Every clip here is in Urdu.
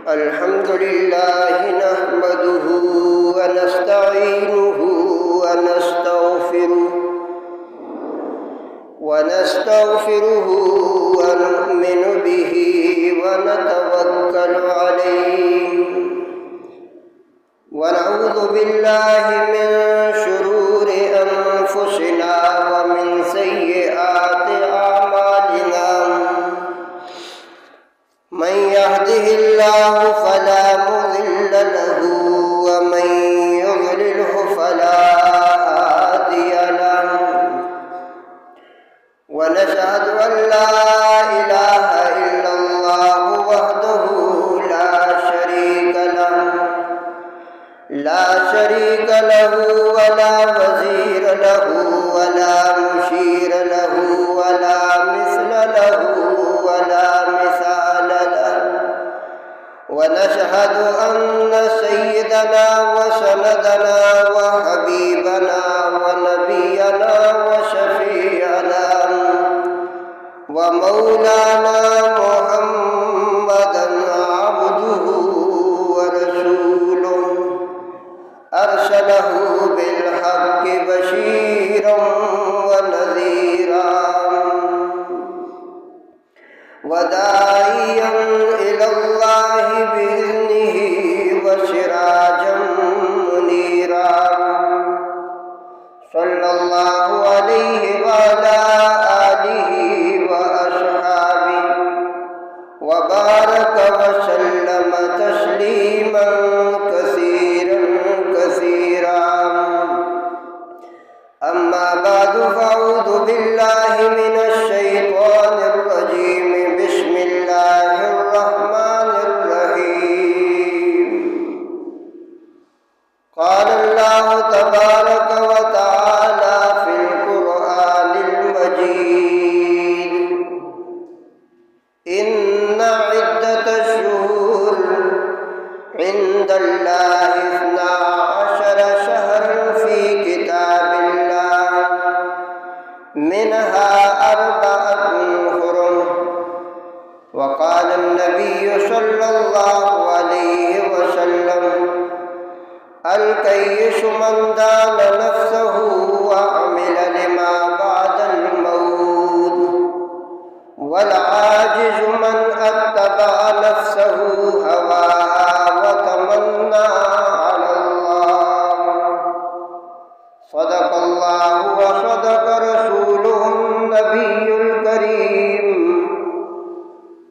الحمد لله نحمده ونستعينه ونستغفره ونؤمن به ونتوكل عليه ونعوذ بالله من شرور أنفسنا ومن سيئات أعمالنا من يهده الله فلا مضل له ومن يضلله فلا هادي له ونشهد أن لا إله إلا الله وحده لا شريك له ولا وزير له ولا مشير له ولا مثل له ولا مثال له ونشهد أن سيدنا وسندنا وحبيبنا ونبينا وشفيعنا ومولانا محمدا عبده ورسوله أرسله بالحق بشيرا ونذيرا وداعيا إلى الله بإذنه وسراجا منيرا صلى الله عليه وعلى آله وأصحابه وبارك وسلم تسليما كثيرا أما بعد فأعوذ بالله من الشيطان الرجيم بسم الله الرحمن الرحيم قال الله تبارك وتعالى في القرآن المجيد إن عدة الشهور عند الله 12 شهرا في كتاب الله منها 4 حرم وقال النبي صلى الله عليه وسلم الكيس من دان نفسه وعمل لما بعد الموت والعاجز من اتبع نفسه هواها وتمنى على الله صدق الله وصدق رسوله النبي الكريم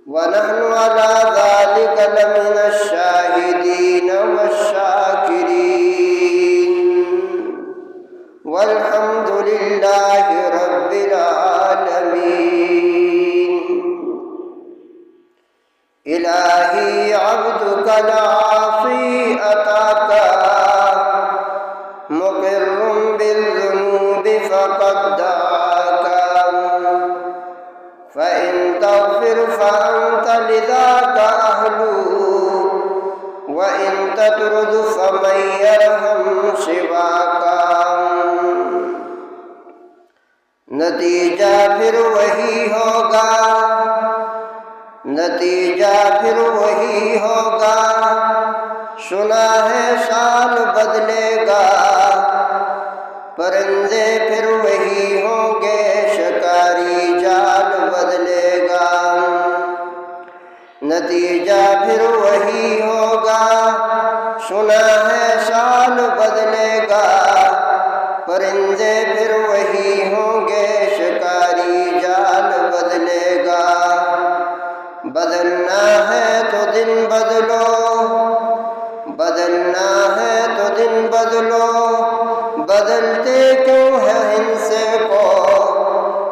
ونحن على ذلك لمن الشاهدين والشاكرين والحمد لله رب العالمين إلهي عبدك العاصي أتاك مقر بالذنوب فقد دعاك فإن تغفر فأنت لذاك أهل وإن تطرد فمن يرحم سواك نتیجہ پھر وہی ہوگا سنا ہے سال بدلے گا پرندے پھر وہی ہوں گے شکاری جال بدلے گا نتیجہ پھر وہی ہوگا سنا ہے سال بدلے گا پرندے پھر وہی ہوں گے شکاری جال بدلے گا بدلنا ہے تو دن بدلو بدلتے کیوں ہے ہنسے کو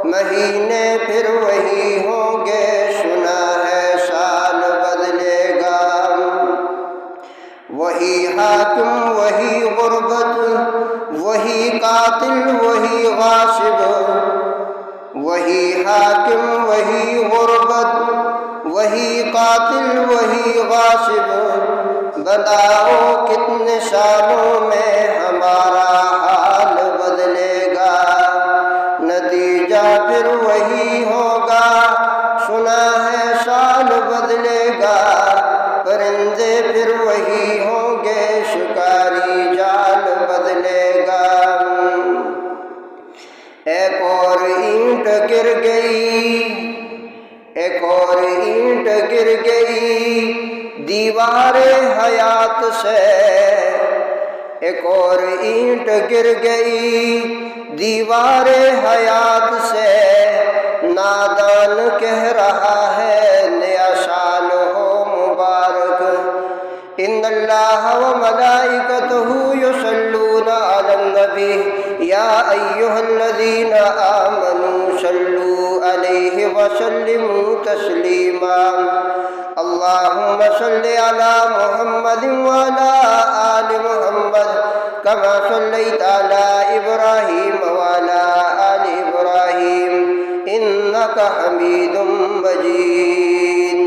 مہینے پھر وہی ہوں گے سنا ہے سال بدلے گا وہی حاکم وہی غربت وہی قاتل وہی غاصب وہی حاکم وہی غربت وہی قاتل وہی غاصب بتاؤ کتنے سالوں میں ہمارا حال بدلے گا نتیجہ پھر وہی ہوگا سنا ہے سال بدلے بدلے گا، پرندے پھر وہی ہوں گے، شکاری جال بدلے گا۔ ایک اور اینٹ گر گئی، ایک اور اینٹ گر گئی دیوار حیات سے، ایک اور اینٹ گر گئی دیوار حیات سے، نادان کہہ رہا ہے نیا سال ہو مبارک۔ ان اللہ وملائکتہ یصلون علی النبی یا ایھا الذین آمنوا صلوا علیہ وسلموا تسلیما۔ اللہم صل علی محمد وعلی آل محمد کما صلیت علی ابراہیم وعلی آل ابراہیم انک حمید مجید۔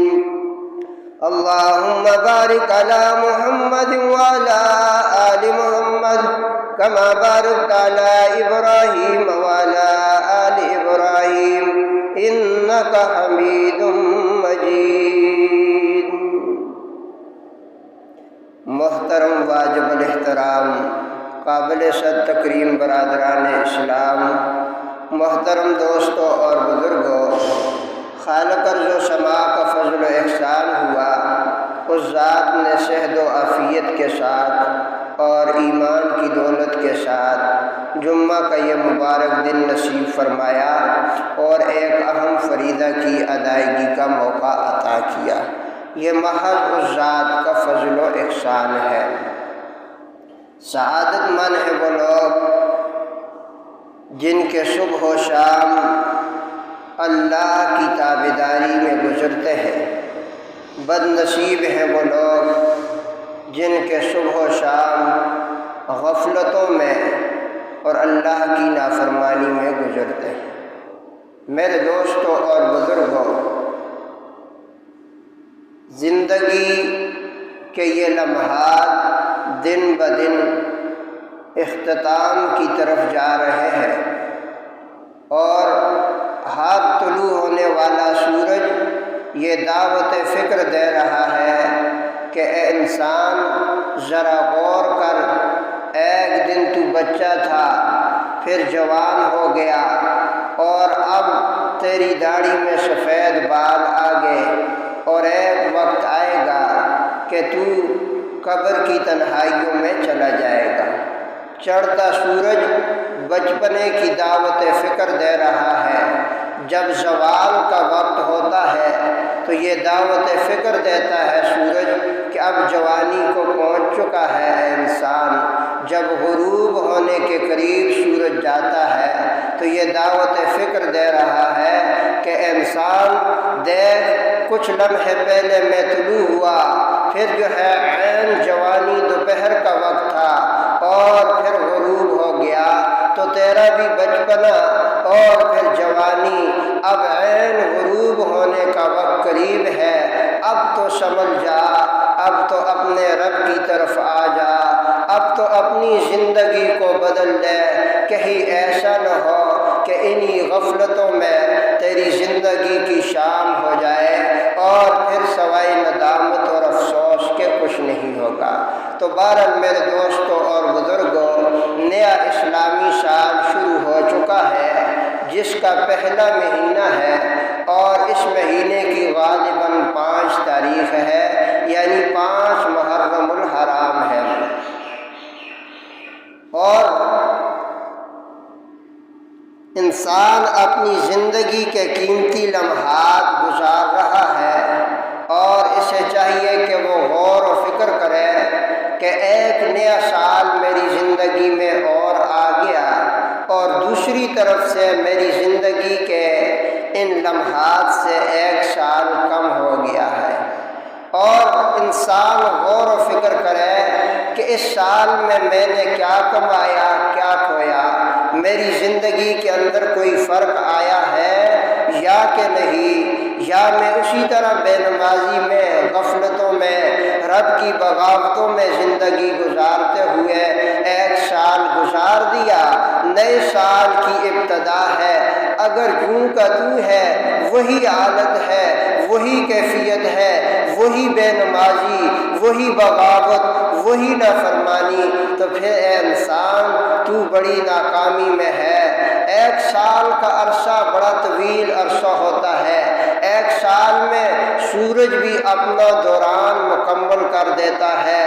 اللہم بارک علی محمد وعلی آل محمد کما بارکت علی ابراہیم وعلی آل ابراہیم انک حمید مجید۔ محترم واجب الاحترام قابل صد تکریم برادران اسلام، محترم دوستوں اور بزرگوں، خالق ارض و سماع کا فضل و احسان ہوا، اس ذات نے صحت و عافیت کے ساتھ اور ایمان کی دولت کے ساتھ جمعہ کا یہ مبارک دن نصیب فرمایا اور ایک اہم فریضہ کی ادائیگی کا موقع عطا کیا۔ یہ محض اس ذات کا فضل و احسان ہے۔ سعادت مند ہیں وہ لوگ جن کے صبح و شام اللہ کی تابعداری میں گزرتے ہیں، بد نصیب ہیں وہ لوگ جن کے صبح و شام غفلتوں میں اور اللہ کی نافرمانی میں گزرتے ہیں۔ میرے دوستوں اور بزرگوں، زندگی کے یہ لمحات دن بدن اختتام کی طرف جا رہے ہیں، اور ہاتھ طلوع ہونے والا سورج یہ دعوت فکر دے رہا ہے کہ اے انسان ذرا غور کر، ایک دن تو بچہ تھا، پھر جوان ہو گیا، اور اب تیری داڑھی میں سفید بال آ گئے، اور ایک وقت آئے گا کہ تو قبر کی تنہائیوں میں چلا جائے گا۔ چڑھتا سورج بچپنے کی دعوت فکر دے رہا ہے، جب زوال کا وقت ہوتا ہے تو یہ دعوت فکر دیتا ہے سورج کہ اب جوانی کو پہنچ چکا ہے اے انسان۔ جب غروب ہونے کے قریب سورج جاتا ہے تو یہ دعوت فکر دے رہا ہے کہ اے انسان دیکھ، کچھ لمحے پہلے میں طلوع ہوا، پھر جو ہے عین جوانی دوپہر کا وقت تھا، اور پھر غروب ہو گیا، تو تیرا بھی بچپنا اور پھر جوانی، اب عین غروب ہونے کا وقت قریب ہے۔ اب تو سمجھ جا، اب تو اپنے رب کی طرف آ جا، اب تو اپنی زندگی کو بدل لے، کہیں ایسا نہ ہو کہ انہی غفلتوں میں تیری زندگی کی شام ہو جائے اور پھر سوائے ندامت اور افسوس کے کچھ نہیں ہوگا۔ تو بہرحال میرے دوستوں اور بزرگوں، نیا اسلامی سال شروع ہو چکا ہے، جس کا پہلا مہینہ ہے، اور اس مہینے کی غالباً 5 تاریخ ہے، یعنی 5 محرم الحرام ہے، اور انسان اپنی زندگی کے قیمتی لمحات گزار رہا ہے، اور اسے چاہیے کہ وہ غور و فکر کرے کہ ایک نیا سال میری زندگی میں اور آ گیا، اور دوسری طرف سے میری زندگی کے ان لمحات سے ایک سال کم ہو گیا ہے، اور انسان غور و فکر کرے کہ اس سال میں نے کیا کمایا، کیا کھویا، میری زندگی کے اندر کوئی فرق آیا ہے یا کہ نہیں، یا میں اسی طرح بے نمازی میں، غفلتوں میں، رب کی بغاوتوں میں زندگی گزارتے ہوئے ایک سال گزار دیا۔ نئے سال کی ابتدا ہے، اگر جوں کا تو ہے، وہی حالت ہے، وہی کیفیت ہے، وہی بے نمازی، وہی بغاوت، وہی نافرمانی، تو پھر اے انسان تو بڑی ناکامی میں ہے۔ 1 سال کا عرصہ بڑا طویل عرصہ ہوتا ہے۔ 1 سال میں سورج بھی اپنا دوران مکمل کر دیتا ہے۔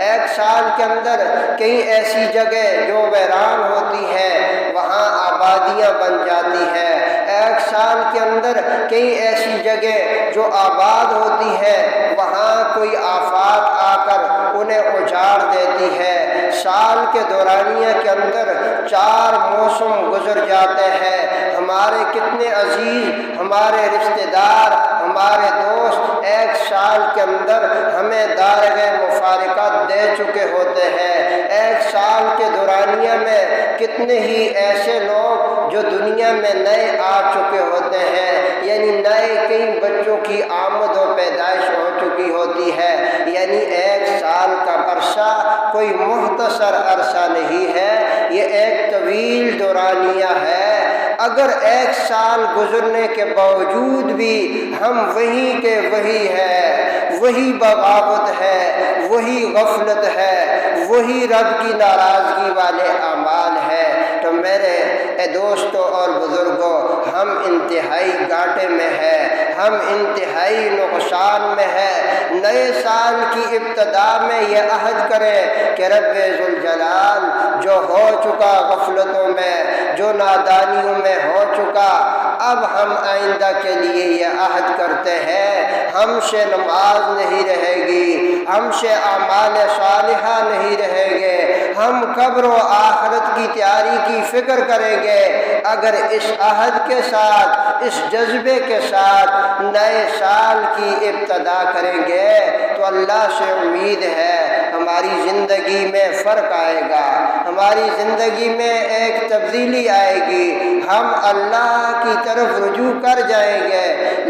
1 سال کے اندر کئی ایسی جگہ جو ویران ہوتی ہیں وہاں آبادیاں بن جاتی ہیں۔ 1 سال کے اندر کئی ایسی جگہ جو آباد ہوتی ہیں وہاں کوئی آفات آ کر انہیں اجاڑ دیتی ہے۔ سال کے دورانیہ کے اندر 4 موسم گزر جاتے ہیں۔ ہمارے کتنے عزیز، ہمارے رشتہ دار، ہمارے دوست 1 سال کے اندر ہمیں دارغ مفارقت دے چکے ہوتے ہیں۔ 1 سال کے دورانیہ میں کتنے ہی ایسے لوگ جو دنیا میں نئے آ چکے ہوتے ہیں، یعنی نئے کئی بچوں کی آمد و پیدائش ہو چکی ہوتی ہے۔ یعنی 1 سال کا عرصہ کوئی مختصر عرصہ نہیں ہے، یہ ایک طویل دورانیہ ہے۔ اگر 1 سال گزرنے کے باوجود بھی ہم وہی کے وہی ہے، وہی بغاوت ہے، وہی غفلت ہے، وہی رب کی ناراضگی والے اعمال ہیں، تو میرے دوستوں اور بزرگوں ہم انتہائی گھاٹے میں ہیں، ہم انتہائی نقصان میں ہیں۔ نئے سال کی ابتدا میں یہ عہد کریں کہ رب ذوالجلال جو ہو چکا غفلتوں میں، جو نادانیوں میں ہو چکا، اب ہم آئندہ کے لیے یہ عہد کرتے ہیں ہم سے نماز نہیں رہے گی، ہم سے اعمال صالحہ نہیں رہیں گے، ہم قبر و آخرت کی تیاری کی فکر کریں گے۔ اگر اس عہد کے ساتھ، اس جذبے کے ساتھ نئے سال کی ابتدا کریں گے تو اللہ سے امید ہے ہماری زندگی میں فرق آئے گا، ہماری زندگی میں ایک تبدیلی آئے گی، ہم اللہ کی طرف رجوع کر جائیں گے۔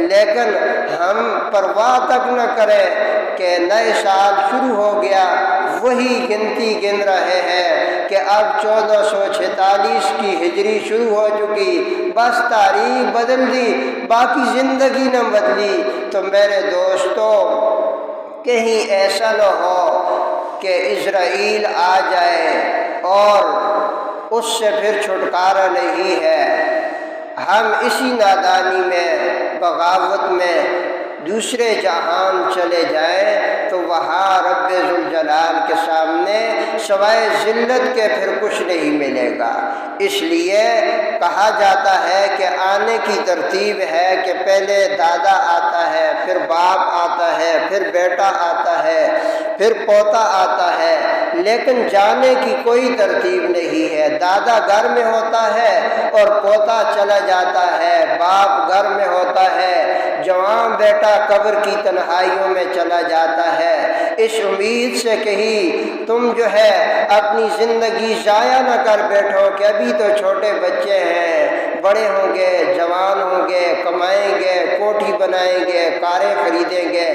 لیکن ہم پرواہ تک نہ کریں کہ نئے سال شروع ہو گیا، وہی گنتی گن رہے ہیں کہ اب 1446 کی ہجری شروع ہو چکی، بس تاریخ بدل دی، باقی زندگی نہ بدلی۔ تو میرے دوستو کہیں ایسا نہ ہو کہ اسرائیل آ جائے اور اس سے پھر چھٹکارا نہیں ہے، ہم اسی نادانی میں، بغاوت میں دوسرے جہان چلے جائیں تو وہاں رب ذوالجلال کے سامنے سوائے ذلت کے پھر کچھ نہیں ملے گا۔ اس لیے کہا جاتا ہے کہ آنے کی ترتیب ہے کہ پہلے دادا آتا ہے، پھر باپ آتا ہے، پھر بیٹا آتا ہے، پھر پوتا آتا ہے، لیکن جانے کی کوئی ترتیب نہیں ہے۔ دادا گھر میں ہوتا ہے اور پوتا چلا جاتا ہے، باپ گھر میں ہوتا ہے، جوان بیٹا قبر کی تنہائیوں میں چلا جاتا ہے۔ اس امید سے کہیں تم جو ہے اپنی زندگی ضائع نہ کر بیٹھو کہ ابھی تو چھوٹے بچے ہیں، بڑے ہوں گے، جوان ہوں گے، کمائیں گے، کوٹھی بنائیں گے، کاریں خریدیں گے۔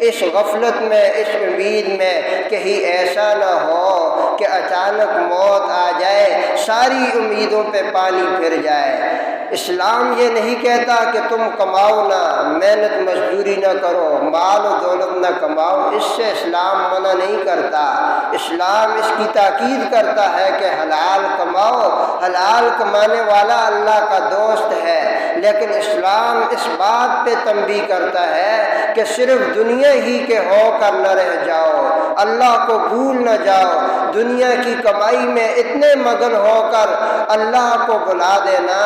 اس غفلت میں، اس امید میں کہیں ایسا نہ ہو کہ اچانک موت آ جائے، ساری امیدوں پہ پانی پھر جائے۔ اسلام یہ نہیں کہتا کہ تم کماؤ نہ، محنت مزدوری نہ کرو، مال و دولت نہ کماؤ، اس سے اسلام منع نہیں کرتا۔ اسلام اس کی تاکید کرتا ہے کہ حلال کماؤ، حلال کمانے والا اللہ کا دوست ہے۔ لیکن اسلام اس بات پہ تنبیہ کرتا ہے کہ صرف دنیا ہی کے ہو کر نہ رہ جاؤ، اللہ کو بھول نہ جاؤ، دنیا کی کمائی میں اتنے مگن ہو کر اللہ کو بھلا دینا،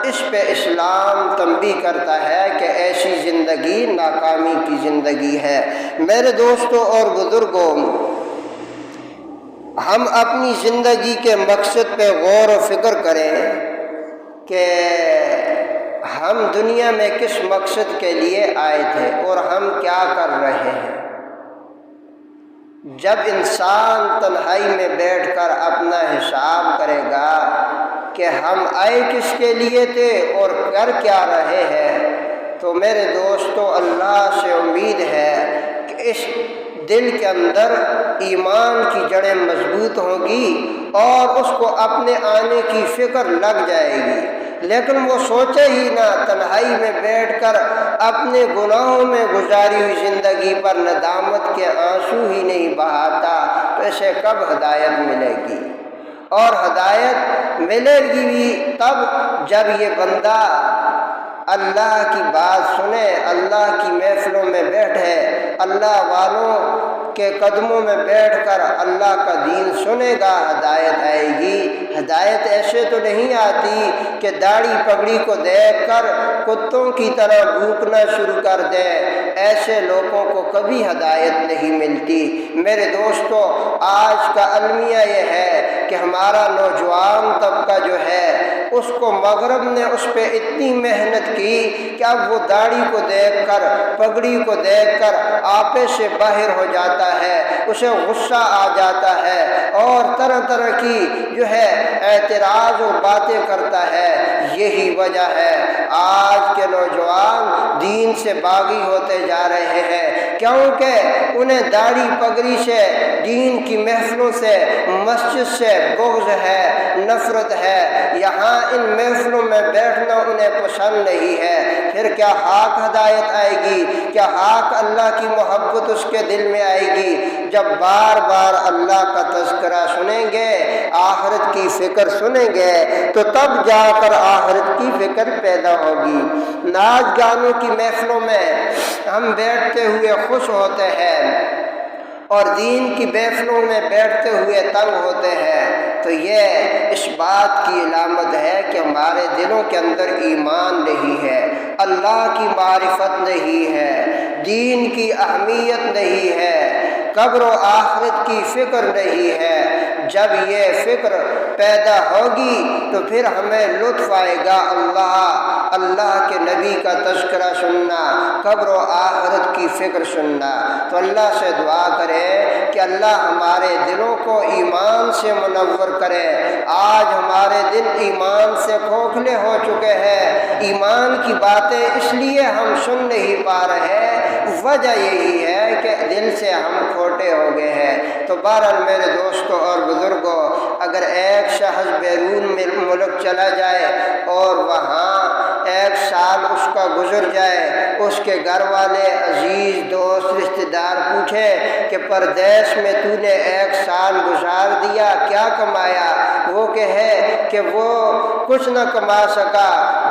اس پہ اسلام تنبیہ کرتا ہے کہ ایسی زندگی ناکامی کی زندگی ہے۔ میرے دوستوں اور بزرگوں، ہم اپنی زندگی کے مقصد پہ غور و فکر کریں کہ ہم دنیا میں کس مقصد کے لیے آئے تھے اور ہم کیا کر رہے ہیں۔ جب انسان تنہائی میں بیٹھ کر اپنا حساب کرے گا کہ ہم آئے کس کے لیے تھے اور کر کیا رہے ہیں، تو میرے دوستو اللہ سے امید ہے کہ اس دل کے اندر ایمان کی جڑیں مضبوط ہوں گی اور اس کو اپنے آنے کی فکر لگ جائے گی۔ لیکن وہ سوچے ہی نہ، تنہائی میں بیٹھ کر اپنے گناہوں میں گزاری ہوئی زندگی پر ندامت کے آنسو ہی نہیں بہاتا، تو اسے کب ہدایت ملے گی؟ اور ہدایت ملے گی بھی تب جب یہ بندہ اللہ کی بات سنے، اللہ کی محفلوں میں بیٹھے، اللہ والوں کے قدموں میں بیٹھ کر اللہ کا دین سنے گا، ہدایت آئے گی۔ ہدایت ایسے تو نہیں آتی کہ داڑھی پگڑی کو دیکھ کر کتوں کی طرح بھوکنا شروع کر دے، ایسے لوگوں کو کبھی ہدایت نہیں ملتی۔ میرے دوستو، آج کا المیہ یہ ہے کہ ہمارا نوجوان طبقہ جو ہے اس کو مغرب نے اس پہ اتنی محنت کی کہ اب وہ داڑھی کو دیکھ کر، پگڑی کو دیکھ کر آپے سے باہر ہو جاتا ہے، اسے غصہ آ جاتا ہے اور طرح طرح کی جو ہے اعتراض اور باتیں کرتا ہے۔ یہی وجہ ہے آج کے نوجوان دین سے باغی ہوتے جا رہے ہیں، کیونکہ انہیں داڑھی پگڑی سے، دین کی محفلوں سے، مسجد سے بغض ہے، نفرت ہے۔ یہاں ان محفلوں میں بیٹھنا انہیں پسند نہیں ہے۔ پھر کیا خاک ہدایت آئے گی؟ کیا خاک اللہ کی محبت اس کے دل میں آئے گی؟ جب بار بار اللہ کا تذکرہ سنیں گے، آخرت کی فکر سنیں گے، تو تب جا کر آخرت کی فکر پیدا ہوگی۔ ناچ گانوں کی محفلوں میں ہم بیٹھتے ہوئے خوش ہوتے ہیں اور دین کی محفلوں میں بیٹھتے ہوئے تنگ ہوتے ہیں، تو یہ اس بات کی علامت ہے کہ ہمارے دلوں کے اندر ایمان نہیں ہے، اللہ کی معرفت نہیں ہے، دین کی اہمیت نہیں ہے، قبر و آخرت کی فکر نہیں ہے۔ جب یہ فکر پیدا ہوگی تو پھر ہمیں لطف آئے گا اللہ کے نبی کا تذکرہ سننا، قبر و آخرت کی فکر سننا۔ تو اللہ سے دعا کریں کہ اللہ ہمارے دلوں کو ایمان سے منور کرے۔ آج ہمارے دل ایمان سے کھوکھلے ہو چکے ہیں، ایمان کی باتیں اس لیے ہم سن نہیں پا رہے، وجہ یہی ہے کہ دل سے ہم کھوٹے ہو گئے ہیں۔ تو بہرحال میرے دوستوں اور بزرگوں، اگر ایک شخص بیرون ملک چلا جائے اور وہاں 1 سال اس کا گزر جائے، اس کے گھر والے، عزیز، دوست، رشتہ دار پوچھے کہ پردیس میں تو نے 1 سال گزار دیا، کیا کمایا؟ وہ کہے کہ وہ کچھ نہ کما سکا،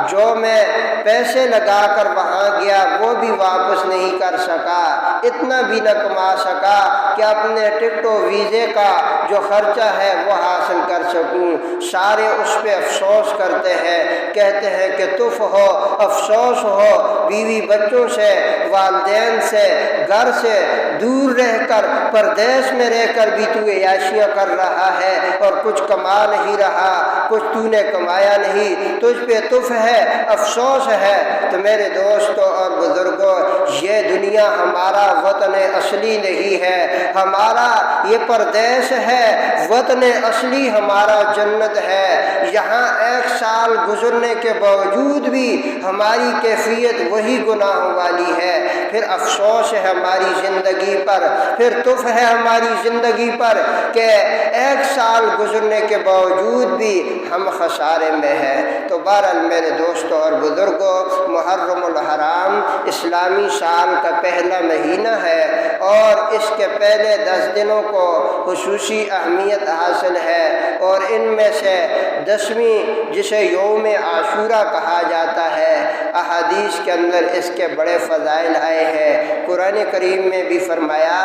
جو میں پیسے لگا کر وہاں گیا وہ بھی واپس نہیں کر سکا، اتنا بھی نہ کما سکا کہ اپنے ٹکٹ و ویزے کا جو خرچہ ہے وہ حاصل کر سکوں۔ سارے اس پہ افسوس کرتے ہیں، کہتے ہیں کہ تف ہو، افسوس ہو، بیوی بچوں سے، والدین سے، گھر سے دور رہ کر، پردیس میں رہ کر بھی تو عیاشیاں کر رہا ہے اور کچھ کما نہیں رہا، کچھ تو نے کمایا نہیں، تجھ پہ تف ہے، افسوس ہے۔ تو میرے دوستوں اور بزرگوں، یہ دنیا ہمارا وطن اصلی نہیں ہے، ہمارا یہ پردیس ہے، وطن اصلی ہمارا جنت ہے۔ یہاں 1 سال گزرنے کے باوجود بھی ہماری کیفیت وہی گناہوں والی ہے، پھر افسوس ہے ہماری زندگی پر، پھر تف ہے ہماری زندگی پر کہ 1 سال گزرنے کے باوجود بھی ہم خسارے میں ہیں۔ تو بہرحال میرے دوستوں اور بزرگوں، محرم الحرام اسلامی سال کا پہلا مہینہ ہے اور اس کے پہلے 10 دنوں کو خصوصی اہمیت حاصل ہے، اور ان میں سے 10ویں جسے یوم عاشورہ کہا جاتا ہے، احادیث کے اندر اس کے بڑے فضائل آئے ہیں۔ قرآن کریم میں بھی فرمایا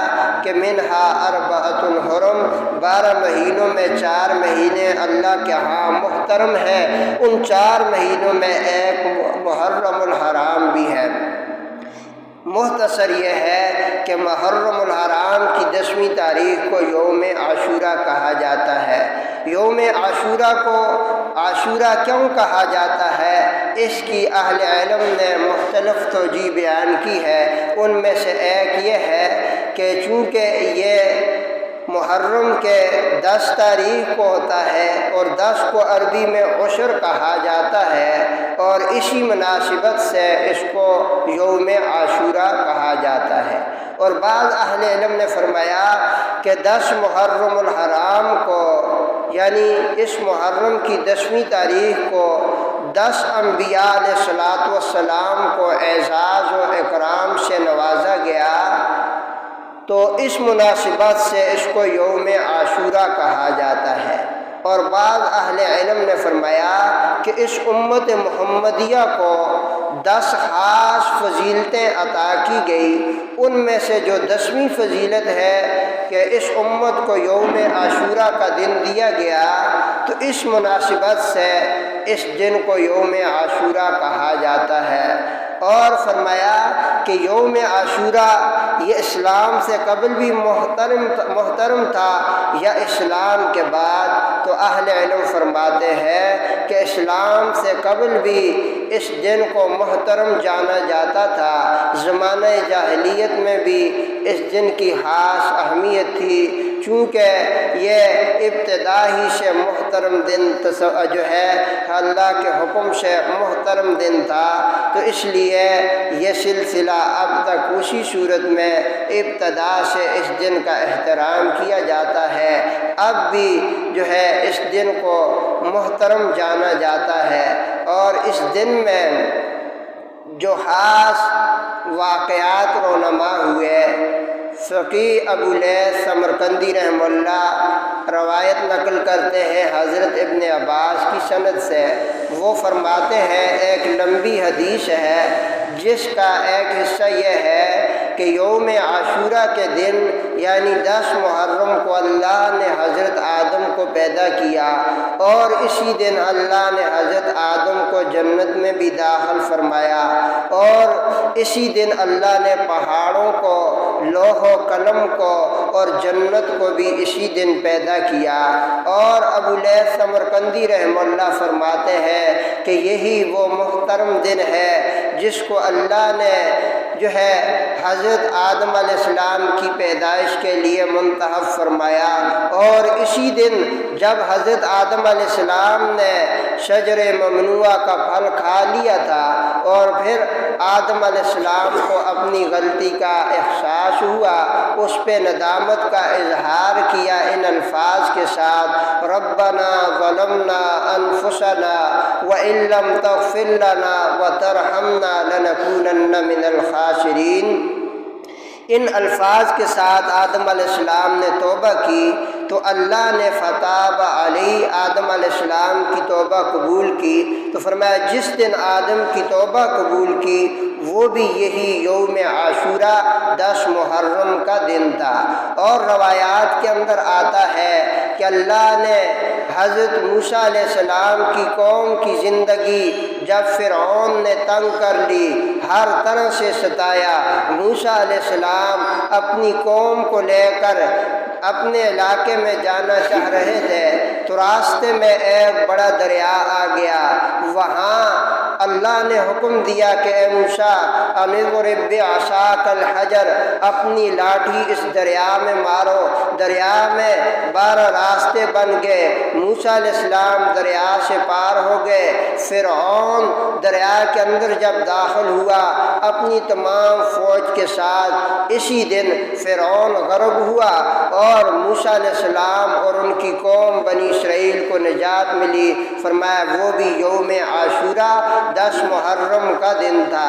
کہ منہا اربعۃ حرم، 12 مہینوں میں 4 مہینے اللہ کے ہاں محترم ہیں، ان 4 مہینوں میں ایک محرم الحرام بھی ہے۔ مختصر یہ ہے کہ محرم الحرام کی 10ویں تاریخ کو یوم عاشورہ کہا جاتا ہے۔ یوم عاشورہ کو عاشورہ کیوں کہا جاتا ہے، اس کی اہل علم نے مختلف توجیہ بیان کی ہے۔ ان میں سے ایک یہ ہے کہ چونکہ یہ محرم کے 10 تاریخ کو ہوتا ہے اور 10 کو عربی میں عشر کہا جاتا ہے، اور اسی مناسبت سے اس کو یوم عاشورہ کہا جاتا ہے۔ اور بعض اہل علم نے فرمایا کہ 10 محرم الحرام کو، یعنی اس محرم کی 10ویں تاریخ کو 10 انبیاء علیہ الصلاۃ والسلام کو اعزاز و اکرام سے نوازا گیا، تو اس مناسبت سے اس کو یوم عاشورہ کہا جاتا ہے۔ اور بعض اہل علم نے فرمایا کہ اس امت محمدیہ کو 10 خاص فضیلتیں عطا کی گئی، ان میں سے جو 10ویں فضیلت ہے کہ اس امت کو یوم عاشورہ کا دن دیا گیا، تو اس مناسبت سے اس دن کو یوم عاشورہ کہا جاتا ہے۔ اور فرمایا کہ یوم عاشورہ یہ اسلام سے قبل بھی محترم تھا یا اسلام کے بعد؟ تو اہل علم فرماتے ہیں کہ اسلام سے قبل بھی اس دن کو محترم جانا جاتا تھا، زمانہ جاہلیت میں بھی اس دن کی خاص اہمیت تھی، چونکہ یہ ابتدا ہی سے محترم دن جو ہے اللہ کے حکم سے محترم دن تھا، تو اس لیے یہ سلسلہ اب تک اسی صورت میں ابتدا سے اس دن کا احترام کیا جاتا ہے۔ اب بھی جو ہے اس دن کو محترم جانا جاتا ہے، اور اس دن میں جو خاص واقعات رونما ہوئے، فقی ابو لیث سمرقندی رحمہ اللہ روایت نقل کرتے ہیں حضرت ابن عباس کی سند سے۔ وہ فرماتے ہیں، ایک لمبی حدیث ہے جس کا ایک حصہ یہ ہے کہ یوم عاشورہ کے دن یعنی 10 محرم کو اللہ نے حضرت آدم کو پیدا کیا، اور اسی دن اللہ نے حضرت آدم کو جنت میں بھی داخل فرمایا، اور اسی دن اللہ نے پہاڑوں کو، لوح و قلم کو اور جنت کو بھی اسی دن پیدا کیا۔ اور ابو لیث سمرقندی رحمہ اللہ فرماتے ہیں کہ یہی وہ محترم دن ہے جس کو اللہ نے جو ہے حضرت آدم علیہ السلام کی پیدائش کے لیے منتخب فرمایا، اور اسی دن جب حضرت آدم علیہ السلام نے شجر ممنوعہ کا پھل کھا لیا تھا، اور پھر آدم علیہ السلام کو اپنی غلطی کا احساس ہوا، اس پہ ندامت کا اظہار کیا ان الفاظ کے ساتھ، ربنا ظلمنا انفسنا وان لم تغفر لنا وترحمنا لنکونن من الخاسرین۔ ان الفاظ کے ساتھ آدم علیہ السلام نے توبہ کی، تو اللہ نے فتاب علیہ آدم علیہ السلام کی توبہ قبول کی۔ تو فرمایا جس دن آدم کی توبہ قبول کی وہ بھی یہی یوم عاشورہ 10 محرم کا دن تھا۔ اور روایات کے اندر آتا ہے کہ اللہ نے حضرت موسیٰ علیہ السلام کی قوم کی زندگی جب فرعون نے تنگ کر لی، ہر طرح سے ستایا، موسیٰ علیہ السلام اپنی قوم کو لے کر اپنے علاقے میں جانا چاہ رہے تھے، تو راستے میں ایک بڑا دریا آ گیا، وہاں اللہ نے حکم دیا کہ اے موسیٰ اضرب بعصاک الحجر، اپنی لاٹھی اس دریا میں مارو۔ دریا میں 12 راستے بن گئے، موسیٰ علیہ السلام دریا سے پار ہو گئے۔ فرعون دریا کے اندر جب داخل ہوا اپنی تمام فوج کے ساتھ، اسی دن فرعون غرق ہوا، اور موسیٰ علیہ السلام اور ان کی قوم بنی اسرائیل کو نجات ملی۔ فرمایا وہ بھی یوم عاشورہ 10 محرم کا دن تھا۔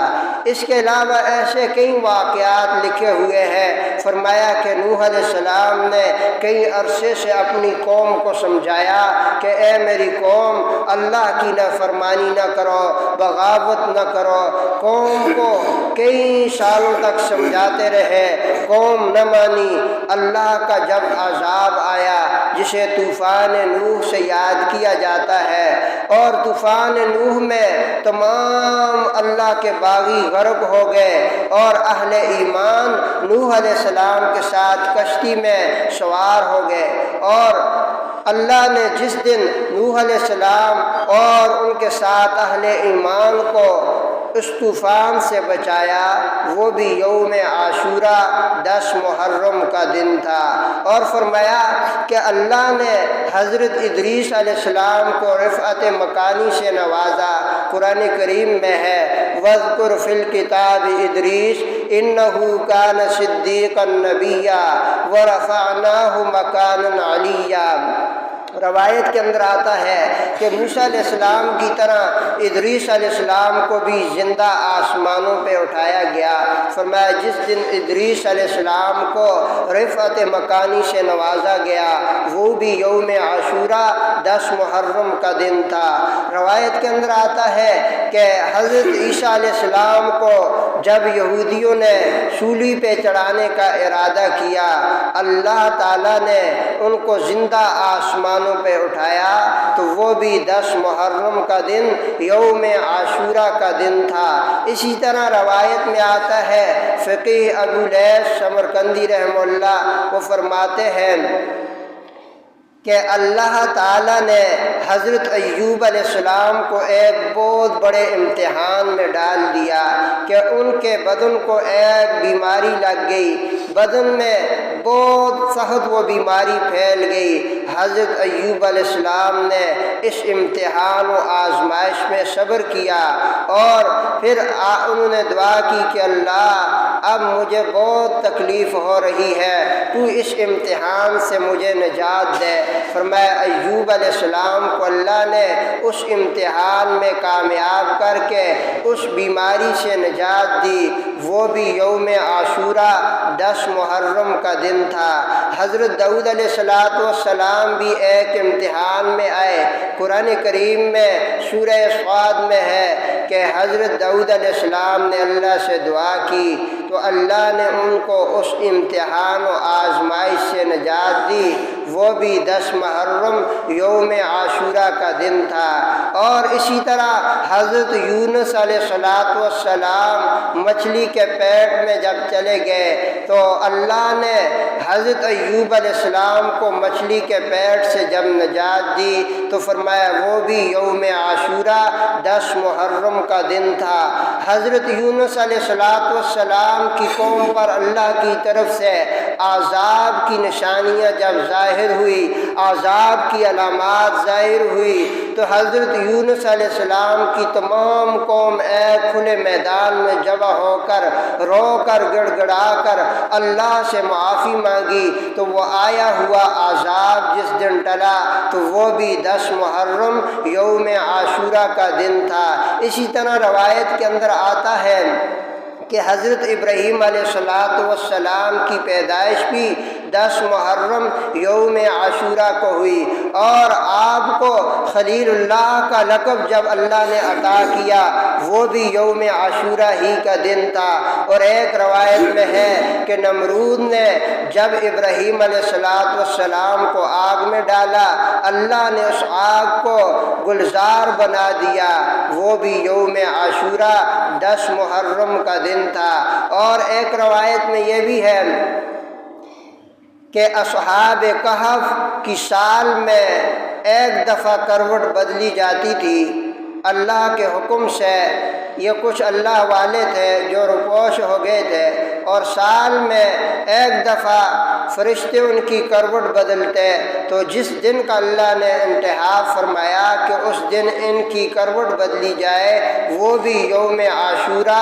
اس کے علاوہ ایسے کئی واقعات لکھے ہوئے ہیں۔ فرمایا کہ نوح علیہ السلام نے کئی عرصے سے اپنی قوم کو سمجھایا کہ اے میری قوم، اللہ کی نافرمانی نہ کرو، بغاوت نہ کرو۔ قوم کو کئی سالوں تک سمجھاتے رہے، قوم نہ مانی۔ اللہ کا جب عذاب آیا جسے طوفان نوح سے یاد کیا جاتا ہے، اور طوفان نوح میں تمام اللہ کے باغی غرق ہو گئے، اور اہل ایمان نوح علیہ السلام کے ساتھ کشتی میں سوار ہو گئے، اور اللہ نے جس دن نوح علیہ السلام اور ان کے ساتھ اہل ایمان کو اس طوفان سے بچایا، وہ بھی یوم عاشورہ 10 محرم کا دن تھا۔ اور فرمایا کہ اللہ نے حضرت ادریس علیہ السلام کو رفعت مکانی سے نوازا۔ قرآن کریم میں ہے وَاذْكُرْ فِي الْكِتَابِ إِدْرِيسَ إِنَّهُ كَانَ صِدِّيقًا نَبِيًّا وَرَفَعْنَاهُ مَكَانًا عَلِيًّا۔ روایت کے اندر آتا ہے کہ موسیٰ علیہ السلام کی طرح ادریس علیہ السلام کو بھی زندہ آسمانوں پہ اٹھایا گیا۔ فرمایا جس دن ادریس علیہ السلام کو رفعت مکانی سے نوازا گیا وہ بھی یوم عاشورہ 10 محرم کا دن تھا۔ روایت کے اندر آتا ہے کہ حضرت عیسیٰ علیہ السلام کو جب یہودیوں نے سولی پہ چڑھانے کا ارادہ کیا، اللہ تعالیٰ نے ان کو زندہ آسمانوں پہ اٹھایا تو وہ بھی 10 محرم کا دن یوم عاشورہ کا دن تھا۔ اسی طرح روایت میں آتا ہے، فقیہ ابو لیث سمرقندی رحمہ اللہ وہ فرماتے ہیں کہ اللہ تعالیٰ نے حضرت ایوب علیہ السلام کو ایک بہت بڑے امتحان میں ڈال دیا کہ ان کے بدن کو ایک بیماری لگ گئی، بدن میں بہت سخت وہ بیماری پھیل گئی۔ حضرت ایوب علیہ السلام نے اس امتحان و آزمائش میں صبر کیا اور پھر انہوں نے دعا کی کہ اللہ اب مجھے بہت تکلیف ہو رہی ہے، تو اس امتحان سے مجھے نجات دے۔ فرمایا ایوب علیہ السلام کو اللہ نے اس امتحان میں کامیاب کر کے اس بیماری سے نجات دی، وہ بھی یوم عاشورہ 10 محرم کا دن تھا۔ حضرت داؤد علیہ السلام بھی ایک امتحان میں آئے۔ قرآن کریم میں سورہ صاد میں ہے کہ حضرت داؤد علیہ السلام نے اللہ سے دعا کی تو اللہ نے ان کو اس امتحان و آزمائش سے نجات دی، وہ بھی 10 محرم یوم عاشورہ کا دن تھا۔ اور اسی طرح حضرت یونس علیہ السلام مچھلی کے پیٹ میں جب چلے گئے تو اللہ نے حضرت ایوب علیہ السلام کو مچھلی کے پیٹ سے جب نجات دی تو فرمایا وہ بھی یوم عاشورہ 10 محرم کا دن تھا۔ حضرت یونس علیہ السلام کی قوم پر اللہ کی طرف سے عذاب کی نشانیاں جب ظاہر ہوئی، عذاب کی علامات ظاہر ہوئی تو حضرت یونس علیہ السلام کی تمام قوم ایک کھلے میدان میں جمع ہو کر رو کر گڑ گڑا کر اللہ سے معافی مانگی تو وہ آیا ہوا عذاب جس دن ٹلا تو وہ بھی 10 محرم یوم عاشورہ کا دن تھا۔ اسی طرح روایت کے اندر آتا ہے کہ حضرت ابراہیم علیہ السلام کی پیدائش بھی 10 محرم یوم عاشورہ کو ہوئی، اور آپ کو خلیل اللہ کا لقب جب اللہ نے عطا کیا وہ بھی یوم عاشورہ ہی کا دن تھا۔ اور ایک روایت میں ہے کہ نمرود نے جب ابراہیم علیہ السلام کو آگ میں ڈالا اللہ نے اس آگ کو گلزار بنا دیا، وہ بھی یوم عاشورہ 10 محرم کا دن تھا۔ اور ایک روایت میں یہ بھی ہے کہ اصحاب کہف کی سال میں ایک دفعہ کروٹ بدلی جاتی تھی اللہ کے حکم سے۔ یہ کچھ اللہ والے تھے جو روپوش ہو گئے تھے اور سال میں ایک دفعہ فرشتے ان کی کروٹ بدلتے، تو جس دن کا اللہ نے انتخاب فرمایا کہ اس دن ان کی کروٹ بدلی جائے وہ بھی یوم عاشورہ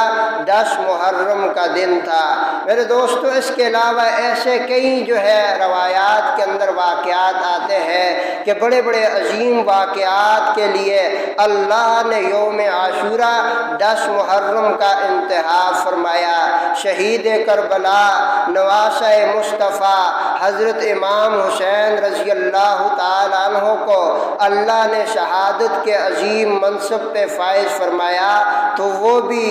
10 محرم کا دن تھا۔ میرے دوستو اس کے علاوہ ایسے کئی جو ہے روایات کے اندر واقعات آتے ہیں کہ بڑے بڑے عظیم واقعات کے لیے اللہ نے یوم عاشورہ 10 محرم کا انتخاب فرمایا۔ شہید کربلا نواسہ مصطفیٰ حضرت امام حسین رضی اللہ تعالیٰ عنہ کو اللہ نے شہادت کے عظیم منصب پہ فائز فرمایا تو وہ بھی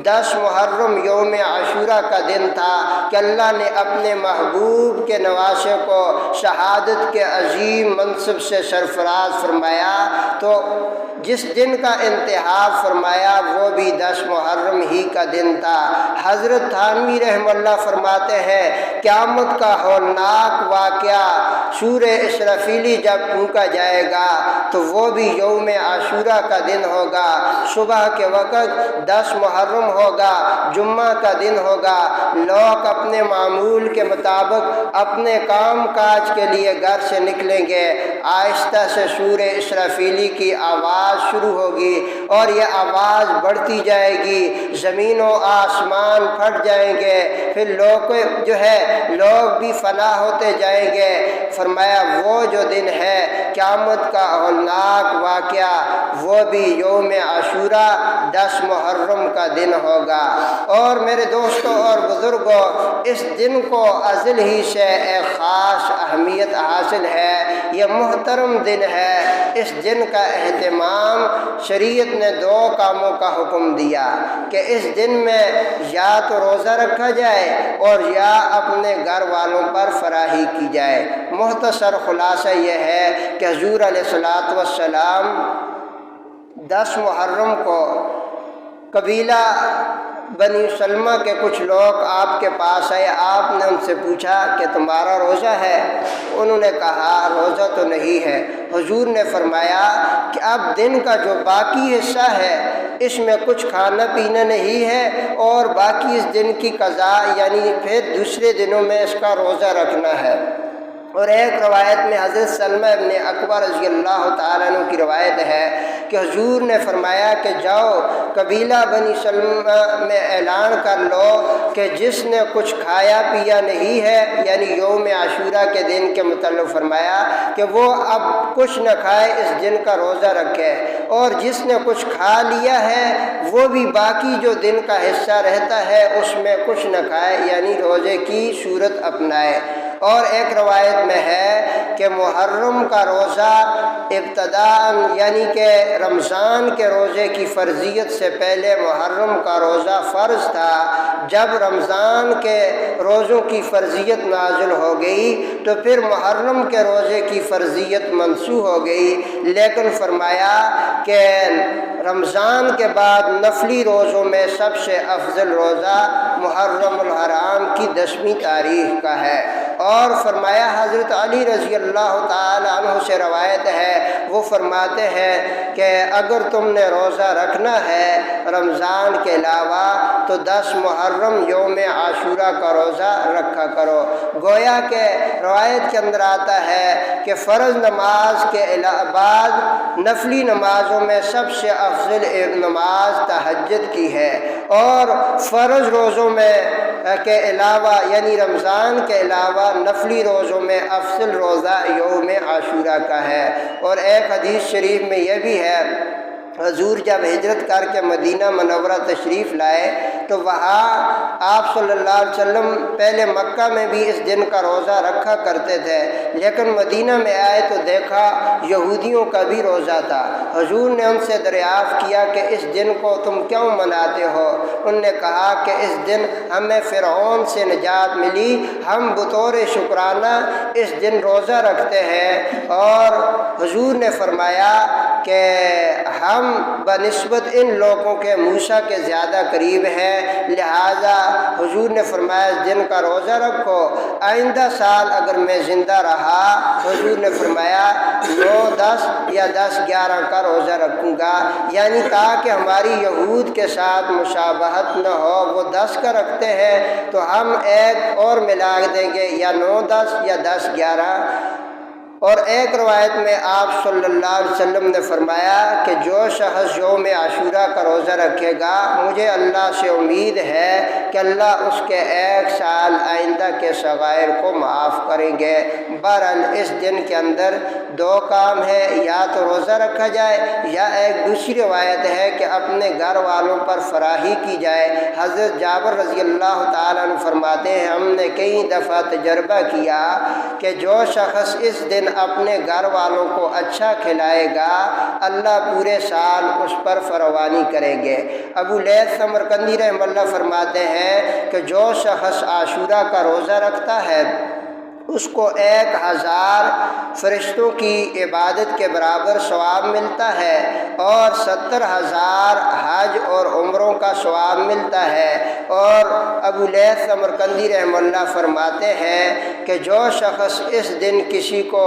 10 محرم یوم عاشورہ کا دن تھا کہ اللہ نے اپنے محبوب کے نواسے کو شہادت کے عظیم منصب سے سرفراز فرمایا، تو جس دن کا انتخاب فرمایا وہ بھی 10 محرم ہی کا دن تھا۔ حضرت تھانوی رحمہ اللہ فرماتے ہیں قیامت کا ہولناک واقعہ سورہ اسرافیلی جب پھونکا جائے گا تو وہ بھی یوم عاشورہ کا دن ہوگا۔ صبح کے وقت 10 محرم ہوگا، جمعہ کا دن ہوگا، لوگ اپنے معمول کے مطابق اپنے کام کاج کے لیے گھر سے نکلیں گے، آہستہ سے سورہ اسرافیلی کی آواز شروع ہوگی اور یہ آواز بڑھتی جائے گی، زمین و آسمان پھٹ جائیں گے، گے، پھر لوگ بھی فنا ہوتے جائیں گے۔ فرمایا وہ جو دن ہے قیامت کا ہولناک واقعہ وہ بھی یوم عاشوراء 10 محرم کا دن ہوگا۔ اور میرے دوستوں اور بزرگوں، اس دن کو ازل ہی سے ایک خاص اہمیت حاصل ہے، یہ محترم دن ہے۔ اس دن کا اہتمام شریعت نے 2 کاموں کا حکم دیا کہ اس دن میں یا تو روزہ رکھا جائے اور یا اپنے گھر والوں پر فراخی کی جائے۔ مختصر خلاصہ یہ ہے کہ حضور علیہ الصلوۃ والسلام 10 محرم کو قبیلہ بنی سلمہ کے کچھ لوگ آپ کے پاس آئے۔ آپ نے ان سے پوچھا کہ تمہارا روزہ ہے؟ انہوں نے کہا روزہ تو نہیں ہے۔ حضور نے فرمایا کہ اب دن کا جو باقی حصہ ہے اس میں کچھ کھانا پینا نہیں ہے، اور باقی اس دن کی قضا یعنی پھر دوسرے دنوں میں اس کا روزہ رکھنا ہے۔ اور ایک روایت میں حضرت سلمہ ابن اکوع رضی اللہ تعالیٰ عنہ کی روایت ہے کہ حضور نے فرمایا کہ جاؤ قبیلہ بنی سلمہ میں اعلان کر لو کہ جس نے کچھ کھایا پیا نہیں ہے، یعنی یوم عاشوراء کے دن کے متعلق فرمایا کہ وہ اب کچھ نہ کھائے، اس دن کا روزہ رکھے، اور جس نے کچھ کھا لیا ہے وہ بھی باقی جو دن کا حصہ رہتا ہے اس میں کچھ نہ کھائے، یعنی روزے کی صورت اپنائے۔ اور ایک روایت میں ہے کہ محرم کا روزہ ابتداءً یعنی کہ رمضان کے روزے کی فرضیت سے پہلے محرم کا روزہ فرض تھا۔ جب رمضان کے روزوں کی فرضیت نازل ہو گئی تو پھر محرم کے روزے کی فرضیت منسوخ ہو گئی، لیکن فرمایا کہ رمضان کے بعد نفلی روزوں میں سب سے افضل روزہ محرم الحرام کی 10ویں تاریخ کا ہے۔ اور فرمایا حضرت علی رضی اللہ تعالی عنہ سے روایت ہے، وہ فرماتے ہیں کہ اگر تم نے روزہ رکھنا ہے رمضان کے علاوہ تو 10 محرم یوم عاشوراء کا روزہ رکھا کرو۔ گویا کہ روایت کے اندر آتا ہے کہ فرض نماز کے بعد نفلی نمازوں میں سب سے افضل نماز تہجد کی ہے، اور فرض روزوں میں کے علاوہ یعنی رمضان کے علاوہ نفلی روزوں میں افضل روزہ یوم عاشوراء کا ہے۔ اور ایک حدیث شریف میں یہ بھی ہے، حضور جب ہجرت کر کے مدینہ منورہ تشریف لائے تو وہاں آپ صلی اللہ علیہ وسلم پہلے مکہ میں بھی اس دن کا روزہ رکھا کرتے تھے، لیکن مدینہ میں آئے تو دیکھا یہودیوں کا بھی روزہ تھا۔ حضور نے ان سے دریافت کیا کہ اس دن کو تم کیوں مناتے ہو؟ ان نے کہا کہ اس دن ہمیں فرعون سے نجات ملی، ہم بطور شکرانہ اس دن روزہ رکھتے ہیں۔ اور حضور نے فرمایا کہ ہم بنسبت ان لوگوں کے موسیٰ کے زیادہ قریب ہیں، لہذا حضور نے فرمایا اس دن کا روزہ رکھو۔ آئندہ سال اگر میں زندہ رہا، حضور نے فرمایا 9، 10 یا 10، 11 کا روزہ رکھوں گا، یعنی تاکہ ہماری یہود کے ساتھ مشابہت نہ ہو۔ وہ 10 کا رکھتے ہیں تو ہم ایک اور ملا دیں گے، یا 9، 10 یا 10، 11۔ اور ایک روایت میں آپ صلی اللہ علیہ وسلم نے فرمایا کہ جو شخص یوم عاشوراء کا روزہ رکھے گا، مجھے اللہ سے امید ہے کہ اللہ اس کے 1 سال آئندہ کے صغائر کو معاف کریں گے۔ بہرحال اس دن کے اندر 2 کام ہیں، یا تو روزہ رکھا جائے یا ایک دوسری روایت ہے کہ اپنے گھر والوں پر فراخی کی جائے۔ حضرت جابر رضی اللہ تعالیٰ عنہ فرماتے ہیں ہم نے کئی دفعہ تجربہ کیا کہ جو شخص اس دن اپنے گھر والوں کو اچھا کھلائے گا اللہ پورے سال اس پر فراوانی کریں گے۔ ابو لیث سمرقندی رحمہ اللہ فرماتے ہیں کہ جو شخص عاشوراء کا روزہ رکھتا ہے اس کو 1000 فرشتوں کی عبادت کے برابر ثواب ملتا ہے، اور 70,000 حج اور عمروں کا ثواب ملتا ہے۔ اور ابو لیث سمرقندی رحمہ اللہ فرماتے ہیں کہ جو شخص اس دن کسی کو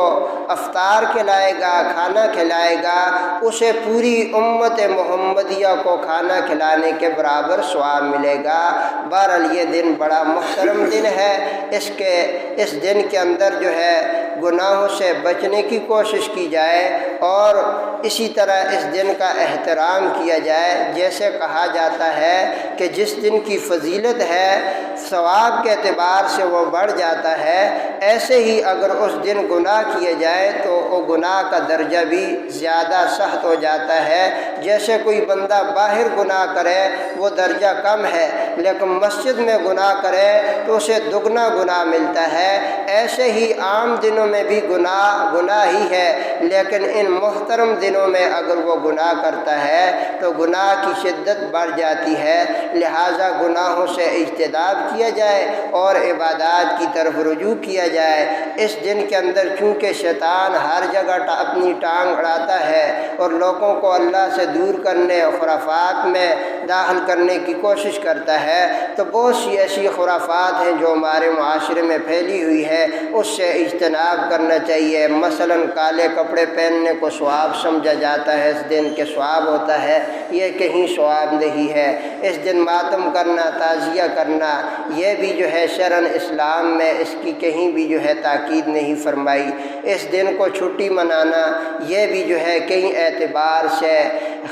افطار کھلائے گا، کھانا کھلائے گا، اسے پوری امت محمدیہ کو کھانا کھلانے کے برابر ثواب ملے گا۔ بہرحال یہ دن بڑا محترم دن ہے، اس دن کے اندر جو ہے گناہوں سے بچنے کی کوشش کی جائے، اور اسی طرح اس دن کا احترام کیا جائے۔ جیسے کہا جاتا ہے کہ جس دن کی فضیلت ہے ثواب کے اعتبار سے وہ بڑھ جاتا ہے، ایسے ہی اگر اس دن گناہ کیے جائے تو وہ گناہ کا درجہ بھی زیادہ سخت ہو جاتا ہے۔ جیسے کوئی بندہ باہر گناہ کرے وہ درجہ کم ہے، لیکن مسجد میں گناہ کرے تو اسے دگنا گناہ ملتا ہے۔ ایسے ہی عام دنوں میں بھی گناہ ہی ہے، لیکن ان محترم دنوں میں اگر وہ گناہ کرتا ہے تو گناہ کی شدت بڑھ جاتی ہے۔ لہٰذا گناہوں سے اجتناب کیا جائے اور عبادات کی طرف رجوع کیا جائے۔ اس دن کے اندر چونکہ شیطان ہر جگہ اپنی ٹانگ اڑاتا ہے اور لوگوں کو اللہ سے دور کرنے اور خرافات میں داخل کرنے کی کوشش کرتا ہے، تو بہت سی ایسی خرافات ہیں جو ہمارے معاشرے میں پھیلی ہوئی ہے، اس سے اجتناب کرنا چاہیے۔ مثلا کالے کپڑے پہننے کو ثواب سمجھا جاتا ہے، اس دن کے ثواب ہوتا ہے، یہ کہیں ثواب نہیں ہے۔ اس دن ماتم کرنا، تعزیہ کرنا، یہ بھی جو ہے شرعاً اسلام میں اس کی کہیں بھی جو ہے تاکید نہیں فرمائی۔ اس دن کو چھٹی منانا یہ بھی جو ہے کئی اعتبار سے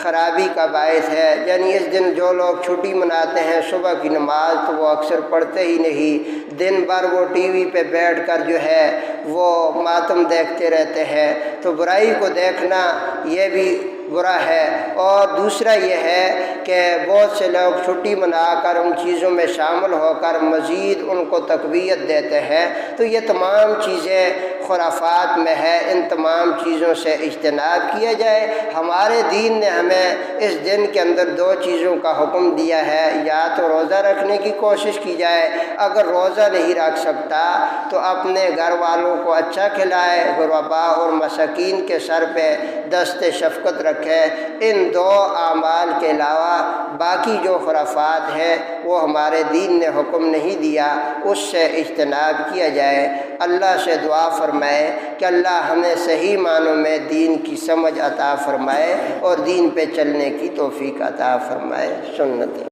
خرابی کا باعث ہے۔ یعنی اس دن جو لوگ چھٹی مناتے ہیں صبح کی نماز تو وہ اکثر پڑھتے ہی نہیں، دن بھر وہ ٹی وی پہ بیٹھ کر جو ہے وہ ماتم دیکھتے رہتے ہیں، تو برائی کو دیکھنا یہ بھی برا ہے۔ اور دوسرا یہ ہے کہ بہت سے لوگ چھٹی منا کر ان چیزوں میں شامل ہو کر مزید ان کو تقویت دیتے ہیں، تو یہ تمام چیزیں خرافات میں ہے، ان تمام چیزوں سے اجتناب کیا جائے۔ ہمارے دین نے ہمیں اس دن کے اندر دو چیزوں کا حکم دیا ہے، یا تو روزہ رکھنے کی کوشش کی جائے، اگر روزہ نہیں رکھ سکتا تو اپنے گھر والوں کو اچھا کھلائے، غرباء اور مساکین کے سر پہ دست شفقت رکھے۔ ان دو اعمال کے علاوہ باقی جو خرافات ہیں وہ ہمارے دین نے حکم نہیں دیا، اس سے اجتناب کیا جائے۔ اللہ سے دعا فرمائے کہ اللہ ہمیں صحیح معنوں میں دین کی سمجھ عطا فرمائے اور دین پہ چلنے کی توفیق عطا فرمائے۔ سنت